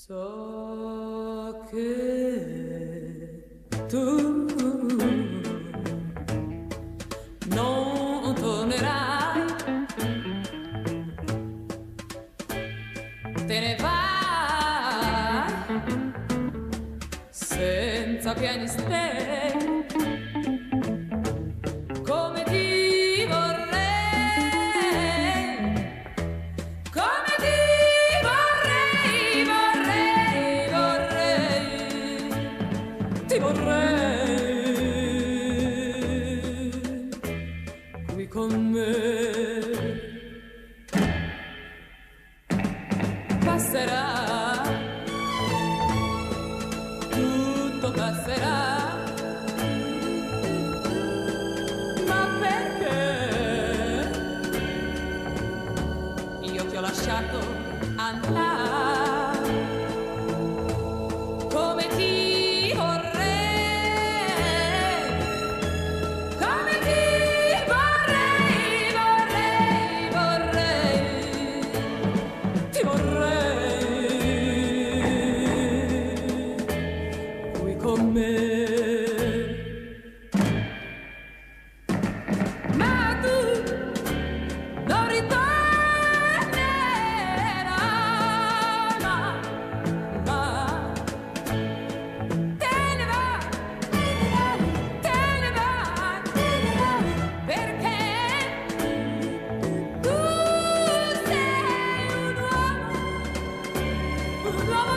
So che tu non tornerai, te ne vai senza pianistei. Come ti vorrei, come ti vorrei, ti vorrei qui con me. Passerà, tutto passerà, ma perché io ti ho lasciato andare? Come ti vorrei, come ti vorrei, ti vorrei qui con me. Ma tu non ritornerai mai. Te ne vai, perché tu sei un uomo